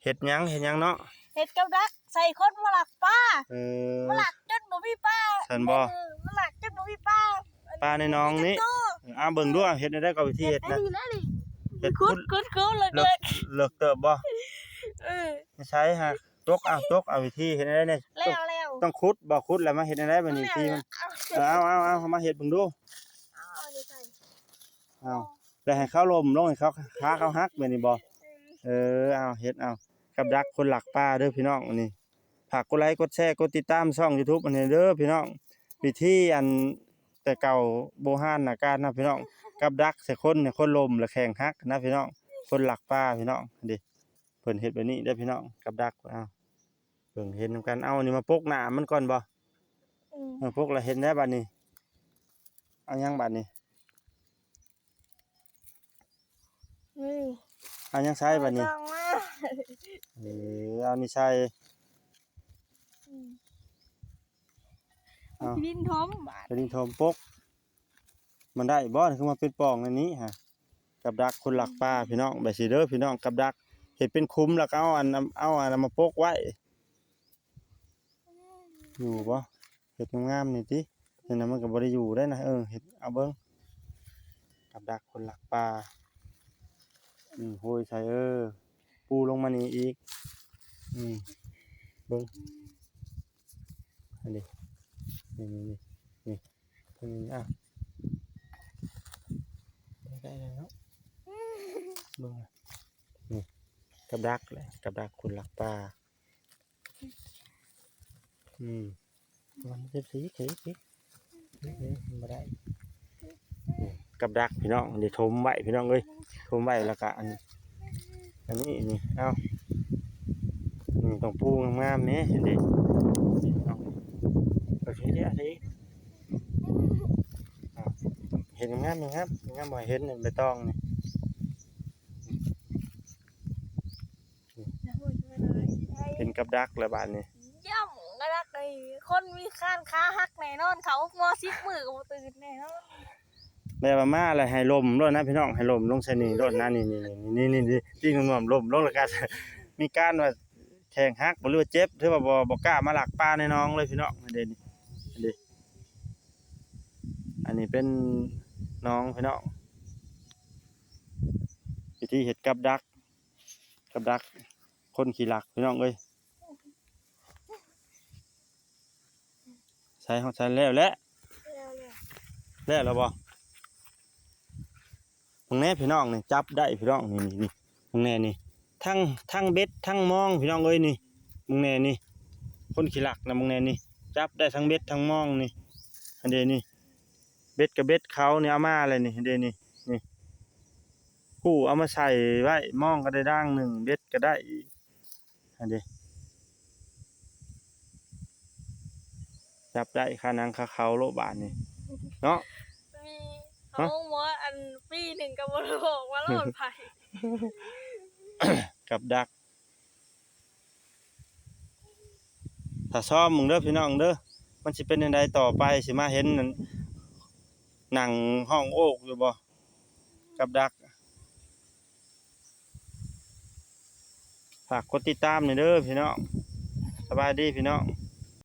เฮ็ดหยังเนาะเฮ็ดกับดักใส่คนมาหลักป้ามาหลักจนบ่มีป้าซั่นบ่มาหลักจนบ่มีป้าปลาในหนองนี้เบิ่งดูเฮ็ดได้ก็วิธีเฮ็ดนะเฮ็ดคุดเลิกเติบบ่ใช้ฮะตกเอาวิธีเฮ็ดได้เนี่ยแล้วต้องขุดบ่ขุดแล้วมาเฮ็ดได้บัดนี้วิธีมันเอามาเฮ็ดเบิ่งดูเอาแล้วให้เขาล้มลงให้เขาขาเขาหักแบบนี้บ่เอาเฮ็ดเอากับดักคนหลักปลาเด้อพี่น้องอันนี้ฝากกดไลค์กดแชร์กดติดตามช่อง YouTube อันนี้เด้อพี่น้องวิธีอันแต่เก่าโบราณน่ะการนะพี่น้องกับดักใส่คนเนี่ยคนล้มแล้วแข้งหักนะพี่น้องคนหลักปลาพี่น้องดิเพิ่นเฮ็ดแบบนี้เด้อพี่น้องกับดักเอาเบิ่งเห็นนำกันเอาอันนี้มาปกหน้ามันก่อนบ่มาปกแล้วเห็นได้บัดนี้เอายังบัดนี้เอายังใช้บัดนี้เอานี่ใช้ดินทมดินทมปกมันได้บ่คือมาเป็นปล่องในนี้ฮะกับดักคนหลักปลาพี่น้องแบบสิเด้อพี่น้องกับดักเฮ็ดเป็นคุ้มแล้วก็เอาอันมาปกไว้อยู่บ่เฮ็ดงามๆนี่ตินั่นน่ะมันก็บ่ได้อยู่ได้นะเฮ็ดเอาเบิ่งกับดักคนหลักปลาโหยใส่ปูลงมานี่อีกเบิ่งอันนี้นี่ตรงนี้ได้แล้วเนาะเบิ่งนี่กับดักเลยกับดักคนหลักปลามันเจ็บสีบ่ได้กับดักพี่น้องเดี๋ยวถมไว้พี่น้องเอ้ยถมไว้แล้วก็อันนี้นี่เอานี่ต้องปูงามๆนี่เห็นดิเอาไปสิเด้อสิเห็นงามบ่เห็นใบตองนี่เห็นกับดักแล้วบาดนี้ย่ำกระดักเลยคนมีข้านขาหักแน่นอนเขางอ10มื้อก็บ่ตื่นแน่นอนแบบว่ามาแล้วให้ลมด้วยนะพี่น้องให้ลมลงใส่นี่รถนะนี่ที่งอมลมลงแล้วก็มีการว่าแข้งหักบ่หรือว่าเจ็บถือว่าบ่กล้ามาหลักปลาในน้องเลยพี่น้องเด้นี่อันนี้เป็นน้องพี่น้องวิธีเฮ็ดกับดักคนขี่หลักพี่น้องเอ้ยใช้แล้วบ่ตรงนี้พี่น้องนี่จับได้พี่น้องนี่ตรงนี้นี่ทั้งเบ็ดทั้งมองพี่น้องเอ้ยนี่มึงแน่นี่คนขี่หลักนะมึงแน่นี่จับได้ทั้งเบ็ดทั้งมองนี่อันเดนี่เบ็ดกับเบ็ดเขาเนี่ยเอามาอะไรนี่อันเดนี่ผู้เอามาใส่ไว้มองก็ได้ด่างหนึ่งเบ็ดก็ได้อีกอันเดจับได้ค่านังค่าเขาโลบาทนี่เนาะมีเขาหมออันปีหนึ่งกับบ่บอกว่าเราไปกับดักถ้าซ้อมมึงเด้อพี่น้องเด้อมันสิเป็นจังไดต่อไปสิมาเห็นหนังห้องโอกอยู่บ่กับดักฝากกดติดตามหน่อยเด้อพี่น้องสบายดีพี่น้อง